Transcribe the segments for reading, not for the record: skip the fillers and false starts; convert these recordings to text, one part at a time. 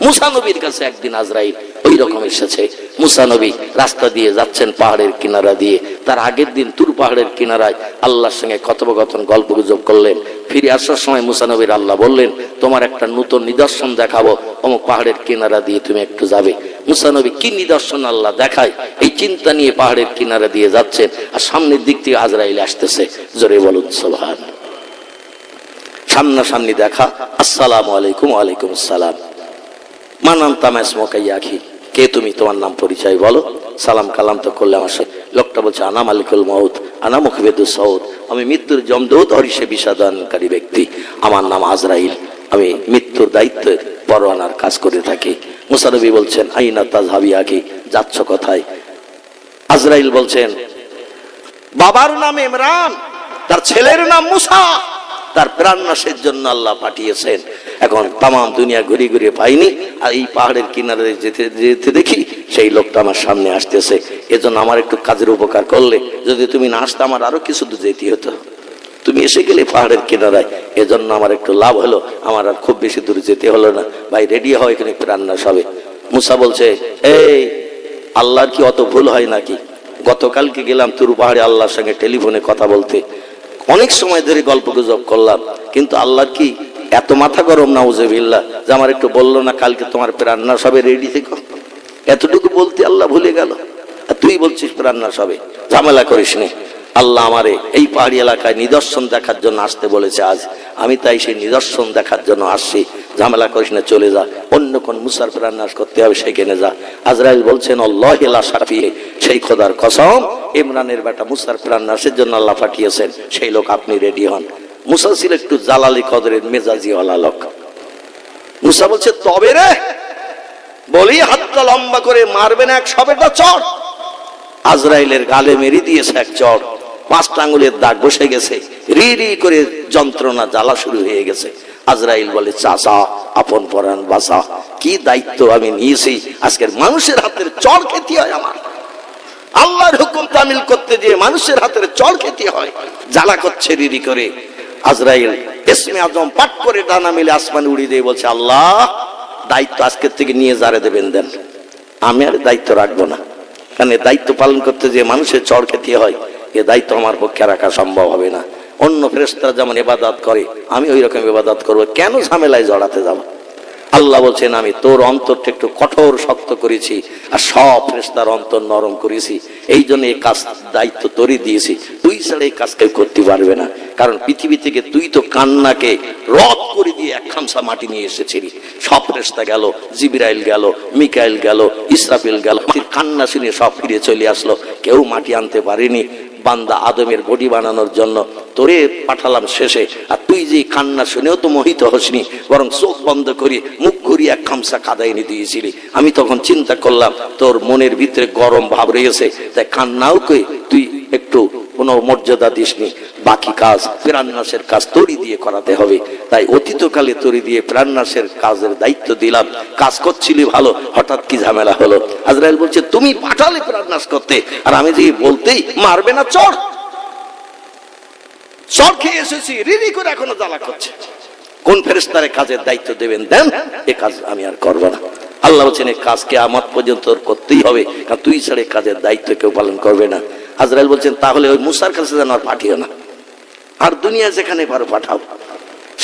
মুসা নবীর কাছে একদিন আজরাইল ওই রকম এসেছে। মুসা নবী রাস্তা দিয়ে যাচ্ছেন পাহাড়ের কিনারা দিয়ে, তার আগের দিন তুর পাহাড়ের কিনারায় আল্লাহর সঙ্গে কথোপকথন গল্প গুজব করলেন। ফিরে আসার সময় মুসা নবীর আল্লাহ বললেন, তোমার একটা নতুন নিদর্শন দেখাবো, অমুক পাহাড়ের কিনারা দিয়ে তুমি একটু যাবে। মুসা নবী কি নিদর্শন আল্লাহ দেখায় এই চিন্তা নিয়ে পাহাড়ের কিনারা দিয়ে যাচ্ছেন, আর সামনের দিক থেকে আজরাইল আসতেছে। জোরে বলুন সুবহান। সামনাসামনি দেখা, আসসালামু আলাইকুম। ওয়ালাইকুম আসসালাম। মানাম তামাস মোকাইয়াখি, কে তুমি, তোমার নাম পরিচয় বলো। সালাম কালাম তো করলে আমার সাথে। লোকটা বলছে, আনা মালিকুল মউত, আনা মুখবেদুস সউদ, আমি মৃত্যুর যমদূত, হরিষে বিষাদনকারী ব্যক্তি। আমার নাম আজরাইল, আমি মৃত্যুর দায়িত্বের পরোয়ানার কাজ করে থাকি। মুসা নবী বলছেন, আইনা তাযহাবিয়াকি, যাচ্ছ কোথায়? আজরাইল বলছেন, বাবার নাম ইমরান, তার ছেলের নাম মুসা, তার প্রাণনাশের জন্য আল্লাহ পাঠিয়েছেন। এখন তাম দুনিয়া ঘুরে ঘুরে পাইনি, আর এই পাহাড়ের কিনারে যেতে যেতে দেখি সেই লোকটা আমার সামনে আসতেছে। এজন্য আমার একটু কাজের উপকার করলে, যদি তুমি না আসতে আমার আরো কিছু দূর যেতে হতো। তুমি এসে গেলে পাহাড়ের কিনারায়, এজন্য আমার একটু লাভ হলো, আমার আর খুব বেশি দূর যেতে হলো না। ভাই রেডি হয়, এখানে প্রাণনাশ হবে। মুসা বলছে, এই আল্লাহর কি অত ভুল হয় নাকি? গতকালকে গেলাম তুর পাহাড়ে আল্লাহর সঙ্গে টেলিফোনে কথা বলতে, অনেক সময় ধরে গল্প গুজব করলাম, কিন্তু আল্লাহর কি এত মাথা গরম নাউজুবিল্লাহ যে আমার একটু বললো না কালকে তোমার প্রাণনাশ হবে, রেডি থেকো। এতটুকু বলতে আল্লাহ ভুলে গেল, আর তুই বলছিস প্রাণনাশ হবে। ঝামেলা করিস নে, আল্লাহ আমারে এই পাহাড়ি এলাকায় নিদর্শন দেখার জন্য আসতে বলেছে আজ, আমি তাই সেই নিদর্শন দেখার জন্য আসছি। ঝামেলা করিস না, চলে যা, অন্য কোন মুসার প্রাণনাশ করতে হবে সেখানে যা। আজরাইল বলছেন, আল্লাহি লা শাফিয়ে, সেই খোদার কসম, ইমরানের বেটা মুসার প্রাণনাশের জন্য আল্লাহ পাঠিয়েছেন, সেই লোক আপনি রেডি হন। মুসা ছিল একটু জালালি কদরের মেজাজি ওয়ালা লোক। মুসা বলছে, তবে রে বলি, হাতটা লম্বা করে মারবেন এক সবেটা চড়। আজরাইলের গালে মেরে দিয়েছে এক চড়, 5টা আঙ্গুলের দাগ বসে গেছে, রি রি করে যন্ত্রণা জ্বালা শুরু হয়ে গেছে। আজরাইল বলে, চাচা আপন পরাণ বাসা, কি দায়িত্ব আমি নিয়েছি, আজকের মানুষের হাতের চড় খেতে হয় আমার। আল্লাহর হুকুম তামিল করতে গিয়ে মানুষের হাতের চড় খেতে হয়, জ্বালা করছে রিরি করে। আজরাইল ইসমে আজম পাঠ করে ডানা মিলে আসমানে উড়িয়ে দিয়ে বলছে, আল্লাহ দায়িত্ব আজকের থেকে নিয়ে যারে দেবেন দেন, আমি আর দায়িত্ব রাখবো না। কারণ দায়িত্ব পালন করতে যে মানুষের চড় খেতে হয়, এ দায়িত্ব আমার পক্ষে রাখা সম্ভব হবে না। অন্য ফেরেশতারা যেমন ইবাদত করে, আমি ওই রকম ইবাদত করবো, কেন ঝামেলায় জড়াতে যাব? আল্লাহ বলছেন, আমি তোর অন্তরটা একটু কঠোর শক্ত করেছি, আর সব ফেরেশতার অন্তর নরম করেছি, এই জন্য এই কাজ দায়িত্ব তোরই দিয়েছি। তুই ছাড়া এই কাজ কেউ করতে পারবে না, কারণ পৃথিবী থেকে তুই তো কান্নাকে রদ করে দিয়ে এক খামসা মাটি নিয়ে এসেছিলি। সব ফেরেশতা গেল, জিবরাইল গেল, মিকাইল গেল, ইসরাফিল গেল, কান্না শুনে সব ফিরে চলে আসলো, কেউ মাটি আনতে পারেনি। বান্দা আদমের বডি বানানোর জন্য তোরে পাঠালাম শেষে, আর তুই যে কান্না শুনেও তো মোহিত হসনি, বরং চোখ বন্ধ করে মুখ ঘুরিয়ে এক খামসা কাদা এনে দিয়েছিলি। আমি তখন চিন্তা করলাম তোর মনের ভিতরে গরম ভাব রয়েছে, তাই কান্নাও কই তুই একটু কোনো মর্যাদা দিসনি। বাকি কাজ প্রাণনাশের কাজ তোরই দিয়ে করাতে হবে, তাই অতীতকালে তোরই দিয়ে প্রাণনাশের কাজের দায়িত্ব দিলাম। কাজ করছিলি ভালো, হঠাৎ কি ঝামেলা হলো? আজরাইল বলছে, তুমি পাঠালে প্রাণনাশ করতে, আর আমি যে বলতেই মারবে না চড় চড় খেয়ে এসেছি, রিরি করে এখনো জ্বালা করছে। কোন ফেরেশতারে কাজের দায়িত্ব দেবেন দেন, এ কাজ আমি আর করবো না। আল্লাহ বলছেন, এই কাজ কিয়ামত পর্যন্ত করতেই হবে, কারণ তুই ছাড়া কাজের দায়িত্ব কেউ পালন করবে না। আজরাইল বলছেন, তাহলে ওই মুসার কাছে যেন আর পাঠিও না, আর দুনিয়া যেখানে পারো পাঠাও,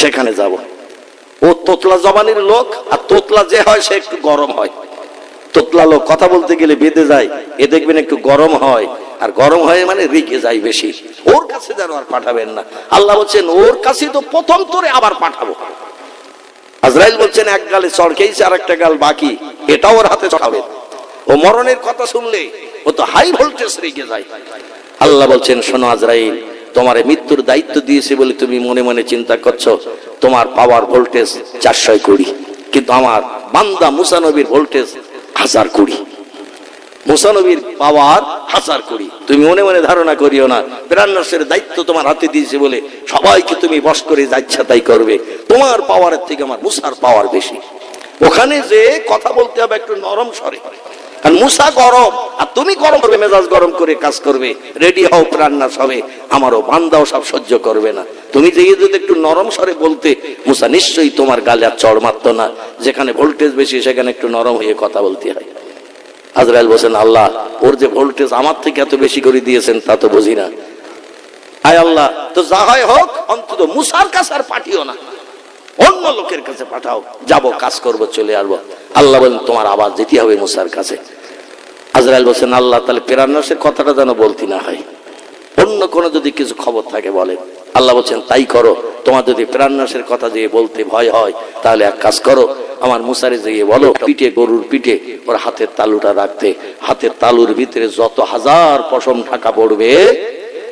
সেখানে যাব। ও তোতলা জবানের লোক, আর তোতলা যে হয় সে একটু গরম হয়। তোতলা লোক কথা বলতে গেলে বেঁধে যায়, এ দেখবেন একটু গরম হয়, আর গরম হয় মানে রেগে যায় বেশি। ওর কাছে যেন আর পাঠাবেন না। আল্লাহ বলছেন, ওর কাছে তো প্রথম তোরে আবার পাঠাবো। আজরাইল বলছেন, এক গালে চড় খেয়েছে, আর একটা গাল বাকি, এটাও ওর হাতে চড়াবে। ও মরণের কথা শুনলে ও তো হাই ভোল্টেজ রেগে যায়। আল্লাহ বলছেন, শোনো আজরাইল, তোমার মৃত্যুর দায়িত্ব দিয়েছে বলে তুমি মনে মনে চিন্তা করছো, তোমার পাওয়ার ভোল্টেজ 420, কিন্তু আমার বান্দা মুসা নবীর ভোল্টেজ 1020। মুসা নবীর পাওয়ার 1020। তুমি মনে মনে ধারণা করিও না, প্রাণনাশের দায়িত্ব তোমার হাতে দিয়েছে বলে সবাইকে তুমি বশ করে যা ইচ্ছা তাই করবে। তোমার পাওয়ারের থেকে আমার মুসার পাওয়ার বেশি। ওখানে যে কথা বলতে হবে একটু নরম স্বরে, কারণ মুসা গরম আর তুমি গরম করবে, মেজাজ গরম করে কাজ করবে, রেডি হও রান্না সবে, আমারও বান্দাও সব সহ্য করবে না। তুমি যদি একটু নরম স্বরে বলতে, মুসা নিশ্চয়ই তোমার গালে আর চড় মারতো না। যেখানে ভোল্টেজ বেশি সেখানে একটু নরম হয়ে কথা বলতে হয়। আজরাইল বলছেন, আল্লাহ ওর যে ভোল্টেজ আমার থেকে এত বেশি করে দিয়েছেন তা তো বুঝি না। আয় আল্লাহ, তো যা হয় হোক, অন্তত মুসার কাছে আর পাঠিও না, অন্য লোকের কাছে পাঠাও, যাব কাজ করব, চলে আসবো। আল্লাহ বলেন, তোমার আওয়াজ যেতে হবে মুসার কাছে। আজরাইল বলছেন, আল্লাহ তাহলে প্রেরণার কথাটা যেন বলতে না হয়, অন্য কোনো যদি কিছু খবর থাকে বলেন। আল্লাহ বলছেন, তাই করো। তোমার যদি প্রেরণার কথা দিয়ে বলতে ভয় হয় তাহলে এক কাজ করো, আমার মুসারে যেয়ে বলো পিঠে, গরুর পিঠে ওর হাতের তালুটা রাখতে। হাতের তালুর ভিতরে যত হাজার পশম ঢাকা পড়বে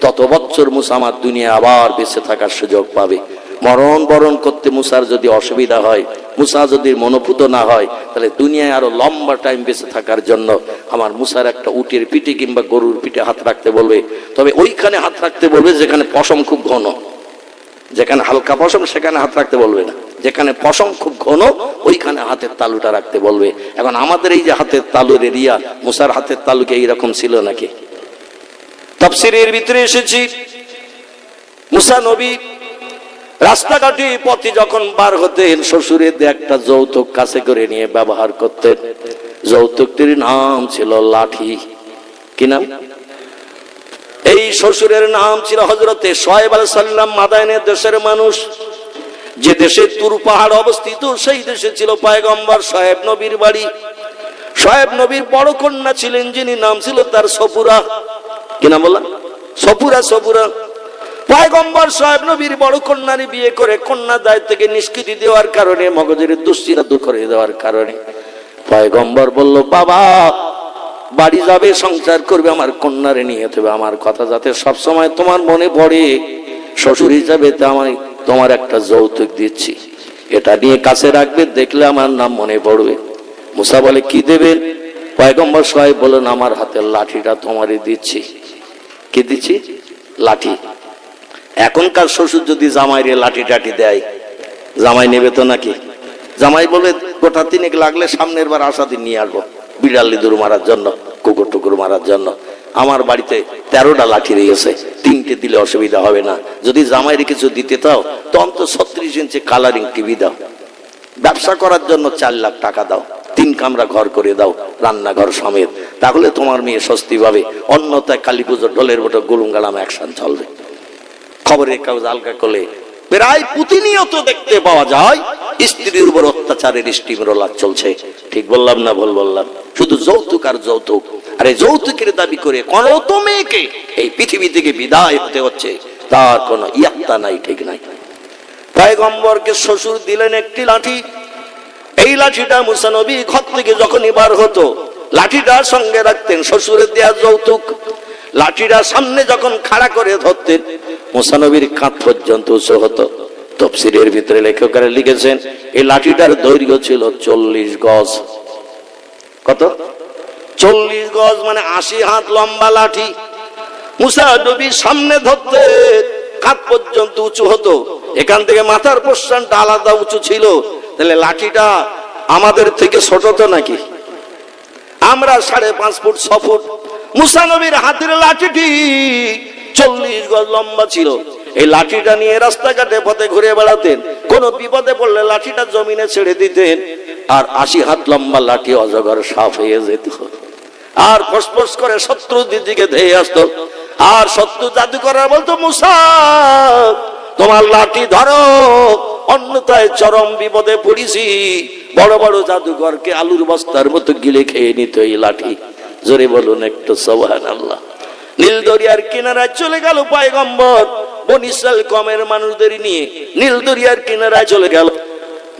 তত বছর মুসা আমার দুনিয়া আবার বেঁচে থাকার সুযোগ পাবে। মরণ বরণ করতে মুসার যদি অসুবিধা হয়, মুসা যদি মনোপুত না হয়, তাহলে দুনিয়ায় আরো লম্বা টাইম বেঁচে থাকার জন্য আমার মুসার একটা উটের পিঠে কিংবা গরুর পিঠে হাত রাখতে বলবে। তবে ওইখানে হাত রাখতে বলবে যেখানে পশম খুব ঘন, যেখানে হালকা পশম সেখানে হাত রাখতে বলবে না, যেখানে পশম খুব ঘন ওইখানে হাতের তালুটা রাখতে বলবে। এখন আমাদের এই যে হাতের তালুর এরিয়া, মুসার হাতের তালুকে এইরকম ছিল নাকি? তাফসীরের ভিতরে এসেছি, মুসা নবী রাস্তাঘাটে পথে যখন বার হতেন, শ্বশুরের একটা যৌতুক কাছে করে নিয়ে ব্যবহার করতেন। যৌতুকটির নাম ছিল লাঠি। কি নাম? এই শ্বশুরের নাম ছিল হযরতে শুআয়ব আলাইহিস সালাম। মাদায়েনের দেশের মানুষ, যে দেশে তুর পাহাড় অবস্থিত সেই দেশে ছিল পয়গম্বর শুআয়ব নবীর বাড়ি। শুআয়ব নবীর বড় কন্যা ছিলেন যিনি, নাম ছিল তার সফুরা। কি নাম বললাম? সফুরা। সফুরা পয়গম্বর শুআয়ব নবীর বড় কন্যার বিয়ে করে কন্যা দায় থেকে নিষ্কৃতি দেওয়ার কারণে, মগজের দুশ্চিন্তা দূর করে দেওয়ার কারণে পয়গম্বর বলল, বাবা বাড়ি যাবে, সংসার করবে, আমার কন্যারে নিয়ে যেতে হবে। আমার কথা যাতে সবসময় তোমার মনে পড়ে, শ্বশুর হিসাবে তোমার একটা যৌতুক দিচ্ছি, এটা নিয়ে কাছে রাখবে, দেখলে আমার নাম মনে পড়বে। মুসা বলে, কি দেবেন? পয়গম্বর শুআয়ব বলেন, আমার হাতের লাঠিটা তোমারই দিচ্ছি। কি দিচ্ছি? লাঠি। এখনকার শ্বশুর যদি জামাইরে লাঠি টাঠি দেয়, জামাই নেবে তো নাকি? জামাই বলে, গোটা তিনেক লাগলে সামনের বার আশা দিন নিয়ে আসবো, বিড়াল ইঁদুর মারার জন্য, কুকুর টুকুর মারার জন্য। আমার বাড়িতে 13টা লাঠি রয়েছে, 3টে দিলে অসুবিধা হবে না। যদি জামাইরে কিছু দিতে চাও তো অন্তত 36 ইঞ্চি কালারিং টিভি দাও। ব্যবসা করার জন্য 4 লাখ টাকা দাও, 3 কামরা ঘর করে দাও, রান্নাঘর সমেত, তাহলে তোমার মেয়ে স্বস্তি পাবে। অন্যথায় কালী পুজোর ঢোলের বটো গুলুমগালাম অ্যাকশন চলবে। খবরের কাগজ আলগা করলে প্রায় প্রতিনিয়ত দেখতে পাওয়া যায় স্ত্রীর উপর অত্যাচারের স্টিম রোলার চলছে। ঠিক বললাম না ভুল বললাম? শুধু যৌতুক আর যৌতুক। আরে যৌতুকের দাবি করে কত মেয়েকে এই পৃথিবী থেকে বিদায় হতে হচ্ছে, তার কোনো ইয়াত্তা নাই, ঠিক নাই। পয়গম্বরকে শ্বশুর দিলেন একটি লাঠি। এই লাঠিটা মুসা নবী ঘর থেকে যখনই বার হতো লাঠিটা সঙ্গে রাখতেন, শ্বশুরের দেয়া যৌতুক। লাঠিটা সামনে যখন খাড়া করে ধরতেন, মুসা নবীর কাঁধ পর্যন্ত উঁচু হতো। তাফসীরের ভিতরে লেখকেরা লিখেছেন, এই লাঠিটার দৈর্ঘ্য ছিল 40 গজ। কত? 40 গজ, মানে 80 হাত লম্বা লাঠি। মুসা নবী সামনে ধরতে কাঁধ পর্যন্ত উঁচু হতো, এখান থেকে মাথার পোর্শনটা আলাদা উঁচু ছিল। তাহলে লাঠিটা আমাদের থেকে ছোট তো নাকি? আমরা 5.5 ফুট 6 ফুট। মুসা নবীর হাতের লাঠিটি 40 গজ লম্বা ছিল। এই লাঠিটা নিয়ে রাস্তাঘাটে পথে ঘুরে বেড়াতেন। কোন বিপদে পড়লে লাঠিটা জমিনে ছেড়ে দিতেন, আর 80 হাত লম্বা লাঠি অজগর সাপ হয়ে যেত, আর ফসফস করে শত্রুদের দিকে ধেয়ে আসতো। আর শত্রু জাদুকররা বলতো, মুসা তোমার লাঠি ধরো, অন্যথায় চরম বিপদে পড়িছি। বড় বড় জাদুকরকে আলুর বস্তার মতো গিলে খেয়ে নিত এই লাঠি। জোরে বলুন একটু সুবহানাল্লাহ। নীল দরিয়ার কিনারায় চলে গেল পয়গম্বর বনী ইসরাইল কমের মানুষদের নিয়ে। নীল দরিয়ার কিনারায় চলে গেল,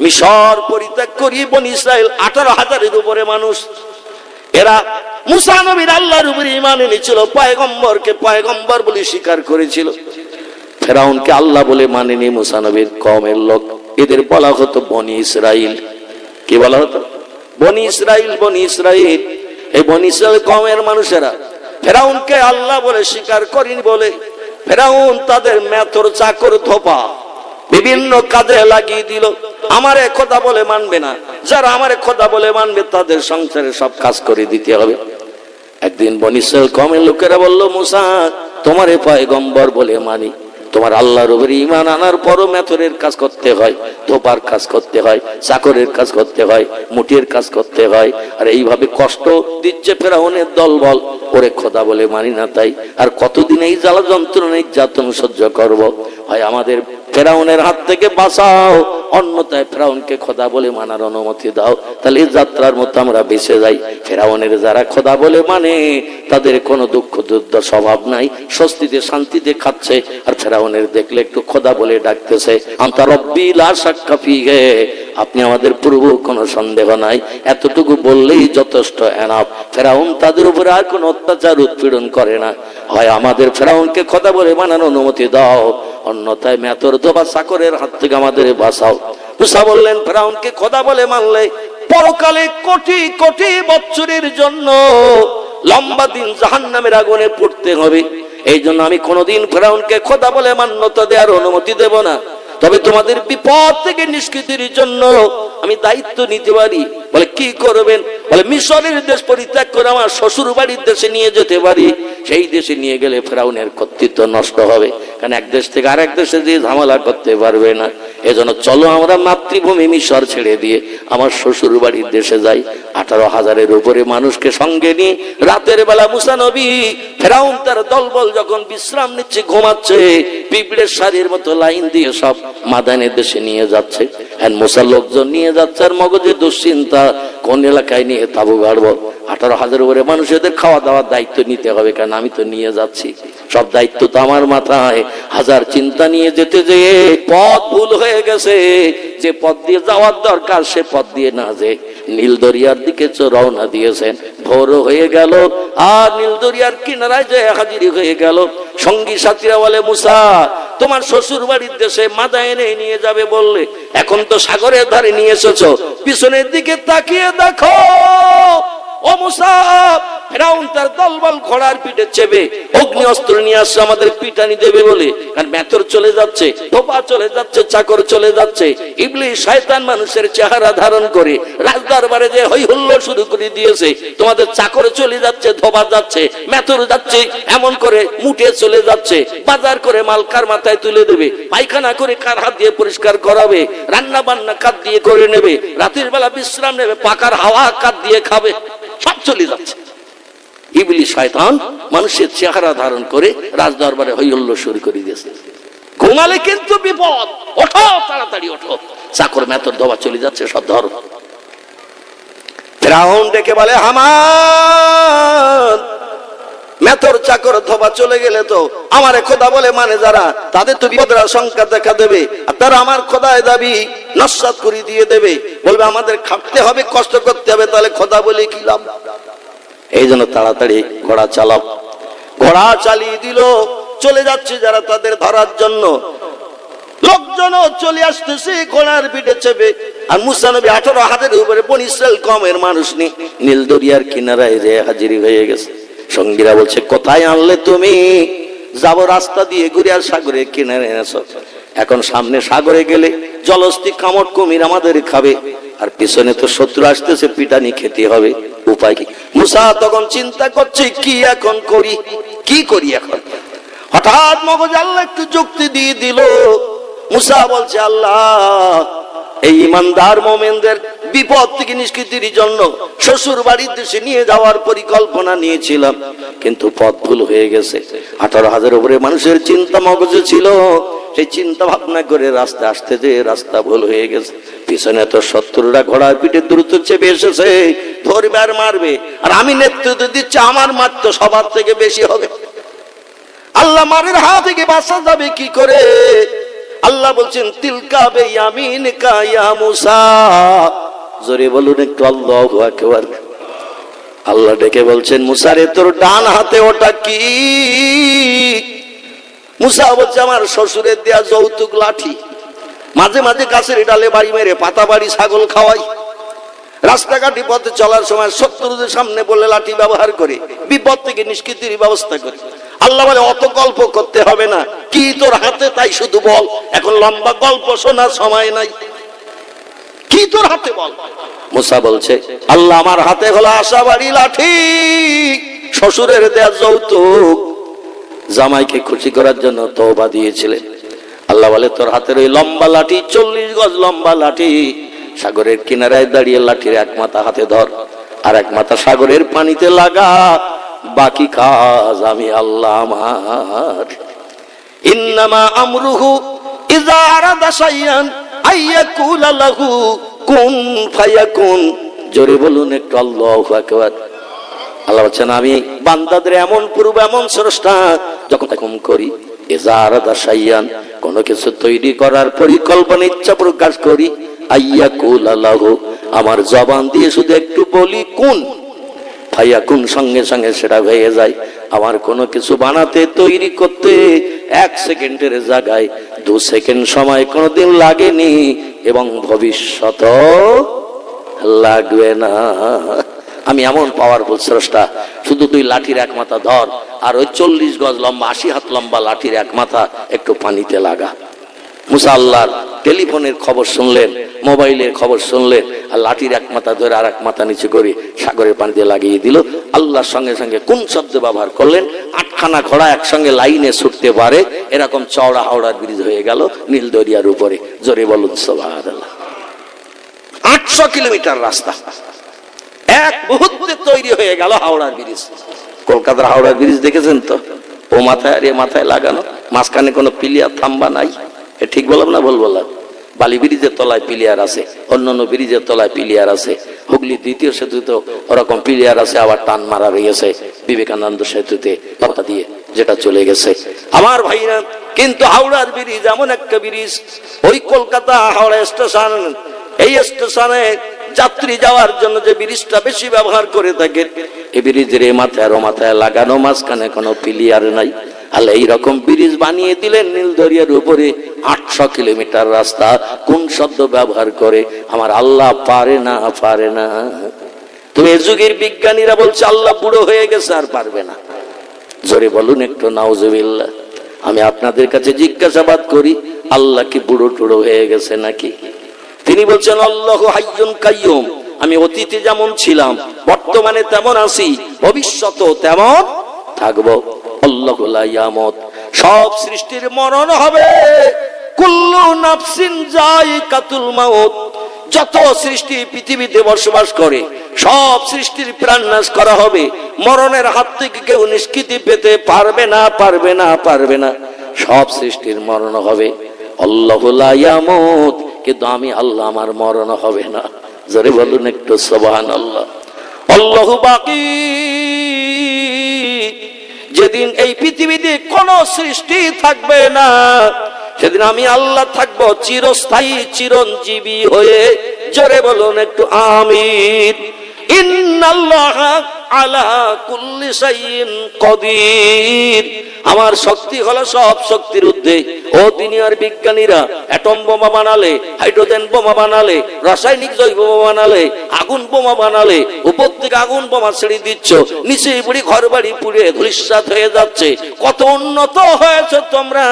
মিশর পরিত্যাগ করিয়ে বনী ইসরাইল 18,000-এর উপরে মানুষ। এরা মুসা নবীর আল্লাহর উপরে ঈমান এনেছিল, পয়গম্বরকে পয়গম্বর বলে স্বীকার করেছিল। ফেরাউনকে আল্লাহ বলে মানেনি মুসা নবীর কওমের লোক। এদের বলা হতো বনী ইসরাইল। কি বলা হতো? বনী ইসরাইল। বনী ইসরাইল, এই বনী ইসরাইল কওমের মানুষেরা ফেরাউনকে আল্লাহ বলে স্বীকার করেনি বলে ফেরাউন তাদের মেথর চাকর থোপা বিভিন্ন কাজে লাগিয়ে দিল। আমারে খোদা বলে মানবে না, যারা আমারে খোদা বলে মানবে তাদের সংসারে সব কাজ করে দিতে হবে। একদিন বনী ইসরাইল কওমের লোকেরা বলল, মুসা তোমারে পয়গম্বর বলে মানি, তোমার আল্লাহর উপরে ঈমান আনার পরও মেথরের কাজ করতে হয়, ধোপার কাজ করতে হয়, চাকরের কাজ করতে হয়, মুঠির কাজ করতে হয়, আর এইভাবে কষ্ট দিচ্ছে ফেরাউনের দলবল, ওরে খোদা বলে মানি না। তাই আর কতদিন এই জ্বালা যন্ত্রণা নির্যাতন সহ্য করব? হয় আমাদের ফেরাউনের হাত থেকে বাঁচাও, অন্যথায় ফেরাউনকে খোদা বলে মানার অনুমতি দাও, তাহলে এই যাত্রার মতো আমরা বেঁচে যাই। ফেরাউনের যারা খোদা বলে মানে তাদের কোনো দুঃখ দুর্দ স্বভাব নাই, স্বস্তিতে শান্তিতে খাচ্ছে। আর ফেরাউনের দেখলে একটু খোদা বলে ডাকতেছে, আনতা রব্বি লা শাক্কা ফিহি, আপনি আমাদের প্রভু, কোনো সন্দেহ নাই, এতটুকু বললেই যথেষ্ট এনাফ। ফেরাউন তাদের উপরে আর কোনো অত্যাচার উৎপীড়ন করে না। হয় আমাদের ফেরাউনকে খোদা বলে মানার অনুমতি দাও, অন্যথায় মেথর ধোবা চাকরের হাত থেকে আমাদের বাঁচাও। মুসা বললেন, ফেরাউনকে খোদা বলে মানলে পরকালে কোটি কোটি বছরের জন্য লম্বা দিন জাহান্নামের আগুনে পড়তে হবে। এই জন্য আমি কোনোদিন ফেরাউনকে খোদা বলে মান্যতা দেওয়ার অনুমতি দেব না। তবে তোমাদের বিপদ থেকে নিষ্কৃতির জন্য আমি দায়িত্ব নিতে পারি। বলে কি করবেন? বলে মিশরের দেশ পরিত্যাগ করে আমার শ্বশুর বাড়ির দেশে নিয়ে যেতে পারি। সেই দেশে নিয়ে গেলে ফেরাউনের কর্তৃত্ব নষ্ট হবে, কারণ এক দেশ থেকে আরেক দেশে যে ঝামেলা করতে পারবে না। এজন্য চলো আমরা মাতৃভূমি মিশর ছেড়ে দিয়ে আমার শ্বশুর বাড়ির দেশে যাই। 18,000-এর উপরে মানুষকে সঙ্গে নিয়ে রাতের বেলা মুসা নবী, ফেরাউন তার দলবল যখন বিশ্রাম নিচ্ছে, ঘুমাচ্ছে, পিঁপড়ের শাড়ির মতো লাইন দিয়ে সব মাদানের দেশে নিয়ে যাচ্ছে। আর মুসার লোকজন নিয়ে যাচ্ছে, আর মগজে দুশ্চিন্তা, কোন এলাকায় নিয়ে তাবু গাড়বো। 18,000 উপরে মানুষদের খাওয়া দাওয়ার দায়িত্ব নিতে হবে, কারণ আমি তো নিয়ে যাচ্ছি, সব দায়িত্ব তো আমার মাথায়। হাজার চিন্তা নিয়ে যেতে যেয়ে পথ ভুল হয়ে গেছে। যে পথ দিয়ে যাওয়ার দরকার সে পথ দিয়ে না যে নীল দরিয়ার দিকে রওনা দিয়েছেন। ভোর হয়ে গেল, আর নীল দরিয়ার কিনারায় যে হাজির হয়ে গেল। সঙ্গী সাথীরা বলে, মুসা তোমার শ্বশুর বাড়ির দেশে মাদায়েনে নিয়ে যাবে বললে, এখন তো সাগরের ধারে নিয়ে এসেছো, পিছনের দিকে তাকিয়ে দেখো। ও মুসা, ফেরাউন তার দলবল ঘোড়ার পিঠে চেপে অগ্নি অস্ত্র নিয়ে আসছে আমাদের পিটানি দেবে বলে। কারণ মেথর চলে যাচ্ছে, ধোপা চলে যাচ্ছে, চাকর চলে যাচ্ছে। ইবলিস শয়তান মানুষের চেহারা ধারণ করে রাজদরবারে যে হই হুল্লোড় শুরু করে দিয়েছে। তোমাদের চাকর চলে যাচ্ছে, ধোপা যাচ্ছে, মেথর যাচ্ছে, এমন করে মুঠে চলে যাচ্ছে। বাজার করে মাল কার মাথায় তুলে দেবে, পায়খানা করে কার হাত দিয়ে পরিষ্কার করাবে, রান্না বান্না কার দিয়ে করে নেবে, রাতের বেলা বিশ্রাম নেবে, পাকার হাওয়া কার দিয়ে খাবে, সব চলে যাচ্ছে। ইবলিস শয়তান মানুষের চেহারা ধারণ করে রাজদরবারে হই হুল্লোড় শুরু করে দিয়েছে। ঘুমালে কিন্তু বিপদ, ওঠো তাড়াতাড়ি ওঠো, চাকর মেথর ধোবা চলে যাচ্ছে, সব ধরো। ফেরাউন ডেকে বলে, হামান, মেথর চাকর ধোবা চলে গেলে তো আমারে খোদা বলে মানে যারা, তাদের তো বিপদের আশঙ্কা দেখা দেবে, আর তারা আমার খোদায় দাবি নস্যাৎ করে দিয়ে দেবে, বলবে আমাদের খাটতে হবে, কষ্ট করতে হবে, তাহলে খোদা বলে কি লাভ? এই জন্য তাড়াতাড়ি ঘোড়া চালাও। ঘোড়া চালিয়ে দিল, চলে যাচ্ছে যারা তাদের ধরার জন্য। লোকজনও চলে আসতেছে ঘোড়ার পিঠে চেপে। আর মুসা নবী 18,000-এর উপরে বনী ইসরাইল কওমের মানুষ নিয়ে নীল দরিয়ার কিনারায় যে হাজির হয়ে গেছে। সঙ্গীরা বলছে, কোথায় আনলে তুমি? যাবো রাস্তা দিয়ে ঘুরে, আর সাগরের কিনারে এনেছো। এখন সামনে সাগরে গেলে জলস্থি কামড় কুমির আমাদের খাবে, আর পিছনে তো শত্রু আসতেছে, পিটানি খেতে হবে, উপায় কি? মুসা তখন চিন্তা করছে, কি এখন করি, কি করি এখন? হঠাৎ মগজ আল্লাহ একটু যুক্তি দিয়ে দিল। মুসা বলছে, আল্লাহ, এই ইমানদার মোমেনদের বিপদ থেকে নিষ্কৃতির জন্য শ্বশুর বাড়ির দেশে নিয়ে যাওয়ার পরিকল্পনা নিয়েছিলাম, কিন্তু পথ ভুল হয়ে গেছে। 18,000 উপরে মানুষের চিন্তা মগজে ছিল, সেই চিন্তা ভাবনা করে রাস্তা আসতে যে রাস্তা ভুল হয়ে গেছে। পিছনে তো শত্রুরা ঘোড়ার পিঠে দ্রুত চেপে এসেছে, ধরবে আর মারবে, আর আমি নেতৃত্ব দিচ্ছি, আমার মার তো সবার থেকে বেশি হবে। আল্লাহ মারের হাত থেকে বাঁচা যাবে কি করে? আল্লাহ বলছেন, তিলকা বিয়ামিনিকা ইয়া মুসা। জোরে বলুন একটু আল্লাহু আকবার। আল্লাহ ডেকে বলছেন, মুসা রে, তোর ডান হাতে ওটা কি? মুসা বলছে, আমার শ্বশুরের দেয়া যৌতুক লাঠি। মাঝে মাঝে গাছের ডালে বাড়ি মেরে পাতা বাড়ি ছাগল খাওয়াই। রাস্তাঘাটি পথে চলার সময় শত্রুদের সামনে বলে লাঠি ব্যবহার করে বিপদ থেকে নিষ্কৃতির ব্যবস্থা করে। আল্লাহ বলে, অত গল্প করতে হবে না, কি তোর হাতে তাই শুধু বল, এখন লম্বা গল্প শোনার সময় নাই। কি তোর হাতে বল। মুসা বলছে, আল্লাহ আমার হাতে হলো আশাবাড়ি লাঠি, শ্বশুরের দেয়া যৌতুক, জামাইকে খুশি করার জন্য তওবা দিয়েছিলেন। আল্লাহ বলে, তোর হাতের ওই লম্বা লাঠি, 40 গজ লম্বা লাঠি, সাগরের কিনারায় দাঁড়িয়ে লাঠির এক মাথা হাতে ধর, আর এক মাথা সাগরের পানিতে লাগা, বাকি কাজ আমি আল্লাহ আমার। ইন্নামা আমরুহু ইযা আরাদা শাইআন আইয়াকুলা লাহু কুন ফায়াকুন। জোরে বলুন একটু আল্লাহু আকবার। আল্লাহ বলছেন, আমি বান্দাদের এমন পূর্ব এমন স্রষ্টা, যখন হুকুম করি, ইযা আরাদা শাইআন, কোন কিছু তৈরি করার পরিকল্পনা ইচ্ছা প্রকাশ করি, আইয়াকুলা লাহু, আমার জবান দিয়ে শুধু একটু বলি কুন ফায়াকুন, সঙ্গে সঙ্গে সেটা হয়ে যায়। আমার কোনো কিছু বানাতে তৈরি করতে 1 সেকেন্ডের জায়গায় 2 সেকেন্ড সময় কোনোদিন লাগেনি, এবং ভবিষ্যৎ লাগবে না। আমি এমন পাওয়ারফুল স্রষ্টা, শুধু তুই লাঠির এক মাথা ধর, আর ওই 40 গজ লম্বা 80 হাত লম্বা লাঠির এক মাথা একটু পানিতে লাগা। মুসা আল্লাহর টেলিফোনের খবর শুনলেন, মোবাইলের খবর শুনলেন, আর লাঠির এক মাথা ধরে আর এক মাথা নিচে করে সাগরের পানিতে লাগিয়ে দিল। আল্লাহর সঙ্গে সঙ্গে কোন শব্দ ব্যবহার করলেন? 8খানা ঘোড়া একসঙ্গে লাইনে ছুটতে পারে এরকম চওড়া হাওড়ার ব্রিজ হয়ে গেল নীল দরিয়ার উপরে। জোরে বলুন সুবহানাল্লাহ। 800 কিলোমিটার রাস্তা এক মুহূর্তে তৈরি হয়ে গেল হাওড়ার ব্রিজ। কলকাতার হাওড়ার ব্রিজ দেখেছেন তো? ও মাথায় আর এ মাথায় লাগানো, মাঝখানে কোনো পিলিয়ার থাম্বা নাই। এ ঠিক বললাম না ভুল বললাম? বালি ব্রিজের তলায় পিলিয়ার আছে, অন্যান্য ব্রিজের তলায় পিলিয়ার আছে, হুগলি দ্বিতীয় সেতুতে ওরকম পিলিয়ার আছে, আবার টান মারা রয়েছে বিবেকানন্দ সেতুতে পাতা দিয়ে যেটা চলে গেছে। আমার ভাইরা, কিন্তু হাওড়ার ব্রিজ এমন একটা ব্রিজ, ওই কলকাতা হাওড়া স্টেশন, এই স্টেশনে যাত্রী যাওয়ার জন্য যে ব্রিজটা বেশি ব্যবহার করে থাকে, এই ব্রিজের মাথায় ও মাথায় লাগানো, মাঝখানে কোনো পিলিয়ার নাই। আল্লাহ এইরকম ব্রিজ বানিয়ে দিলেন নীল দরিয়ার উপরে, 800 কিলোমিটার রাস্তা। কোন শব্দ ব্যবহার করে? আমার আল্লাহ পারে না, পারে না। তুমি এই যুগের বিজ্ঞানীরা বলছে আল্লাহ বুড়ো হয়ে গেছে আর পারবে না। জোরে বলুন একটু নাউজুবিল্লাহ। আমি আপনাদের কাছে জিজ্ঞাসাবাদ করি, আল্লাহ কি বুড়ো টুড়ো হয়ে গেছে নাকি? তিনি বলছেন আল্লাহু হাইয়ুন কাইয়ুম, আমি অতীতে যেমন ছিলাম বর্তমানে তেমন আছি, ভবিষ্যতেও তেমন থাকবো। আল্লাহু লা ইয়ামুত, সব সৃষ্টির মরণ হবে। কুল্লু নাফসিন যায়িকাতুল মাউত, যত সৃষ্টি পৃথিবীতে বসবাস করে সব সৃষ্টির প্রাণ নাশ করা হবে। মরণের হাত থেকে কেউ নিষ্কৃতি পেতে পারবে না, পারবে না, পারবে না। সব সৃষ্টির মরণ হবে। আল্লাহু লা ইয়ামুত, কিন্তু আমি আল্লাহ আমার মরণ হবে না। জোরে বলুন একটু সুবহানাল্লাহ। আল্লাহু বাকি, যেদিন এই পৃথিবীতে কোন সৃষ্টি থাকবে না, সেদিন আমি আল্লাহ থাকবো চিরস্থায়ী চিরঞ্জীবী হয়ে। জোরে বলুন একটু আমিন। ইন্নাল্লাহা আলা কুল্লি শাইইন কাদির, আমার শক্তি হলো সব শক্তির ঊর্ধ্বে। ও দুনিয়ার বিজ্ঞানীরা অ্যাটম বোমা বানালে, হাইড্রোজেন বোমা বানালে, রাসায়নিক জৈব বোমা বানালে, আগুন বোমা বানালে, উপর থেকে আগুন বোমা ছেড়ে দিচ্ছ, নিচে বুড়ি ঘর বাড়ি পুড়ে ধূলিসাৎ হয়ে যাচ্ছে। কত উন্নত হয়েছে তোমরা।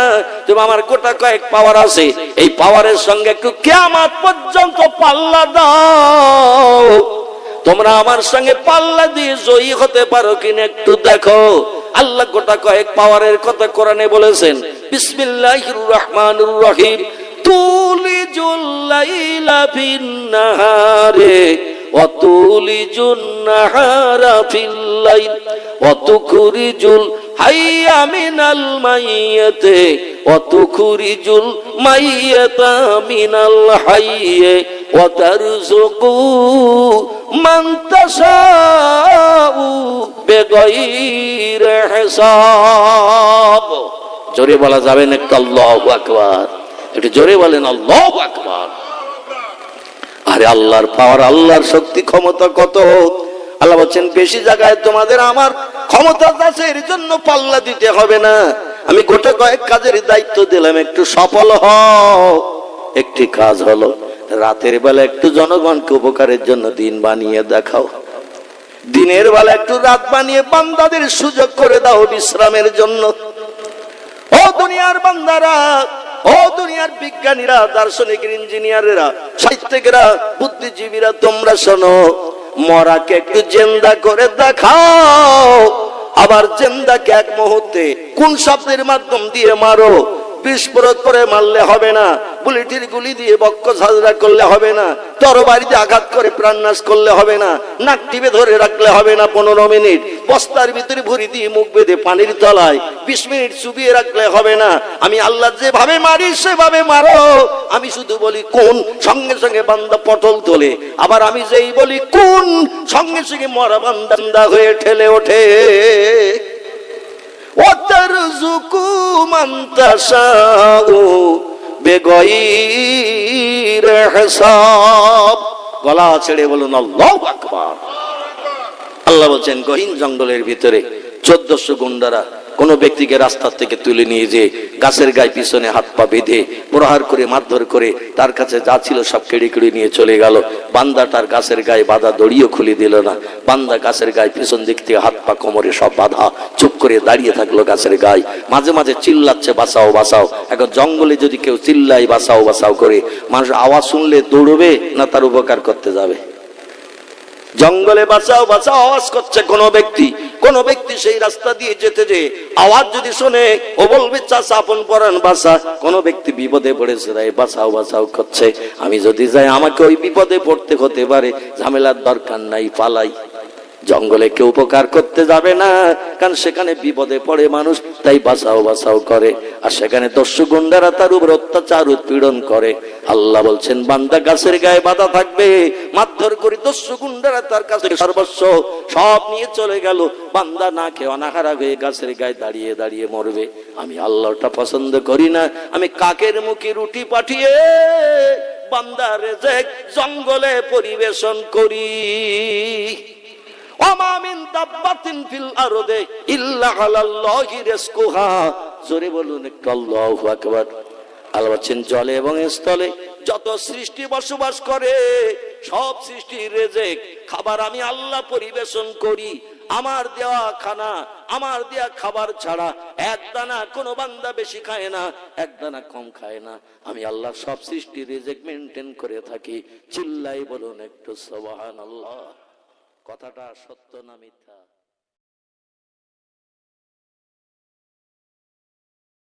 তুমি আমার গোটা কয়েক পাওয়ার আছে, এই পাওয়ারের সঙ্গে একটু কিয়ামত পর্যন্ত পাল্লা দাও। তোমরা আমার সঙ্গে পাল্লা দিয়ে জয়ী হতে পারো কিনা একটু দেখো। আল্লাহ গোটা কয়েক পাওয়ারের কথা কোরআনে বলেছেন। বিসমিল্লাহির রহমানির রহিম। তুলিজুল লাইলা ফিন নাহারে ওয়া তুলিজুন নাহারা ফিল লাইল ওয়া তুখরিজুল হাইয়া মিনাল মাইয়াতি ওয়া তুখরিজুল মাইয়াতা মিনাল হাইয়্যি ওয়া তারযুকু মান তাশাউ বিগাইরি হিসাব। জোরে বলা যাবে না একটু আল্লাহু আকবার? একটু জোরে বলেন আল্লাহু আকবার। আরে আল্লাহর পাওয়ার, আল্লাহর শক্তি ক্ষমতা কত! আল্লাহ বলছেন বেশি জায়গায় তোমাদের আমার ক্ষমতা আছে, এর জন্য পাল্লা দিতে হবে না। আমি গোটা কয়েক কাজের দায়িত্ব দিলাম, একটু সফল হও। একটি কাজ হলো রাতের বেলা একটু জনগণকে উপকারের জন্য দিন বানিয়ে দেখাও। দিনের বেলা একটু রাত বানিয়ে বান্দাদের সুযোগ করে দাও বিশ্রামের জন্য। ও দুনিয়ার বান্দারা, ও ও দুনিয়ার বিজ্ঞানীরা, দার্শনিক, ইঞ্জিনিয়ারেরা, সাহিত্যিকেরা, বুদ্ধিজীবীরা, তোমরা শোনো, মরাকে একটু জিন্দা করে দেখাও, আবার জিন্দাকে এক মুহূর্তে কোন শব্দের মাধ্যম দিয়ে মারো। বিস্ফোরক করে মারলে হবে না, বুলেটের গুলি দিয়ে বক্ষ ঝাঁঝরা করলে হবে না, তরবারিতে আঘাত করে প্রাণনাশ করলে হবে না, নাক টিপে ধরে রাখলে হবে না 15 মিনিট, বস্তার ভিতরে ভরি দিয়ে মুখ বেঁধে পানির তলায় 20 মিনিট চুবিয়ে রাখলে হবে না। আমি আল্লাহ যেভাবে মারি সেভাবে মারো। আমি শুধু বলি কোন, সঙ্গে সঙ্গে বান্দা পটল তোলে, আবার আমি যেই বলি কোন, সঙ্গে সঙ্গে মরা বান্দা হয়ে ঠেলে ওঠে। ওয়াতারযুকু মান তাশাউ বিগাইরি হিসাব। গলা ছেড়ে বলুন আল্লাহু আকবার। আল্লাহ বলছেন, গহীন জঙ্গলের ভিতরে 1400 গুন্ডারা কোন ব্যক্তিকে রাস্তা থেকে তুলে নিয়ে যে গাছের গায়ে পিছনে হাত পা বেঁধে প্রহার করে মারধর করে তার কাছে যা ছিল সব কেড়ে কেড়ে নিয়ে চলে গেল। বান্দাটার গাছের গায়ে বাঁধা দড়িও খুলে দিল না। বান্দা গাছের গায়ে পিছন দিক থেকে হাত পা কোমরে সব বাঁধা, চুপ করে দাঁড়িয়ে থাকলো গাছের গায়ে। মাঝে মাঝে চিল্লাচ্ছে বাঁচাও বাঁচাও। এখন জঙ্গলে যদি কেউ চিল্লাই বাঁচাও বাঁচাও করে, মানুষ আওয়াজ শুনলে দৌড়বে না তার উপকার করতে যাবে? জঙ্গলে বাঁচাও বাঁচাও আওয়াজ করছে কোন ব্যক্তি সেই রাস্তা দিয়ে যেতে যে আওয়াজ যদি শোনে, ও বলবে চাচা আপন পরাণ বাঁচা। কোন ব্যক্তি বিপদে পড়েছে তাই বাঁচাও বাঁচাও করছে, আমি যদি যাই আমাকে ওই বিপদে পড়তে হতে পারে, ঝামেলার দরকার নাই, পালাই। জঙ্গলে কেউ উপকার করতে যাবে না, কারণ সেখানে বিপদে পড়ে মানুষ, তাই বাঁচাও বাঁচাও করে। আর সেখানে দস্যু গুন্ডারা তার উপর অত্যাচার উৎপীড়ন করে। আল্লাহ বলছেন, বান্দা গাছের গায়ে বাঁধা থাকবে, মারধর করে দস্যু গুন্ডারা তার কাছে সর্বস্ব সব নিয়ে চলে গেল। বান্দা না খেয়ে অনাহারা হয়ে গাছের গায়ে দাঁড়িয়ে দাঁড়িয়ে মরবে। আমি আল্লাহটা পছন্দ করি না। আমি কাকের মুখে রুটি পাঠিয়ে বান্দা রেজেক জঙ্গলে পরিবেশন করি। ওমা মিন দাব্বাতিন ফিল আরদি ইল্লা আলাল্লাহি রিজকুহা। জোরে বলুন একটু আল্লাহু আকবার। আল্লাহ বলেন, জলে এবং স্থলে যত সৃষ্টি বসবাস করে সব সৃষ্টির রিজক খাবার আমি আল্লাহ পরিবেশন করি। আমার দেওয়া খানা, আমার দেওয়া খাবার ছাড়া এক দানা কোনো বান্দা বেশি খায় না, এক দানা কম খায় না। আমি আল্লাহ সব সৃষ্টির রিজক মেইনটেইন করে থাকি। চিল্লাই বলুন একটু সুবহানাল্লাহ। কথাটা সত্য না মিথ্যা?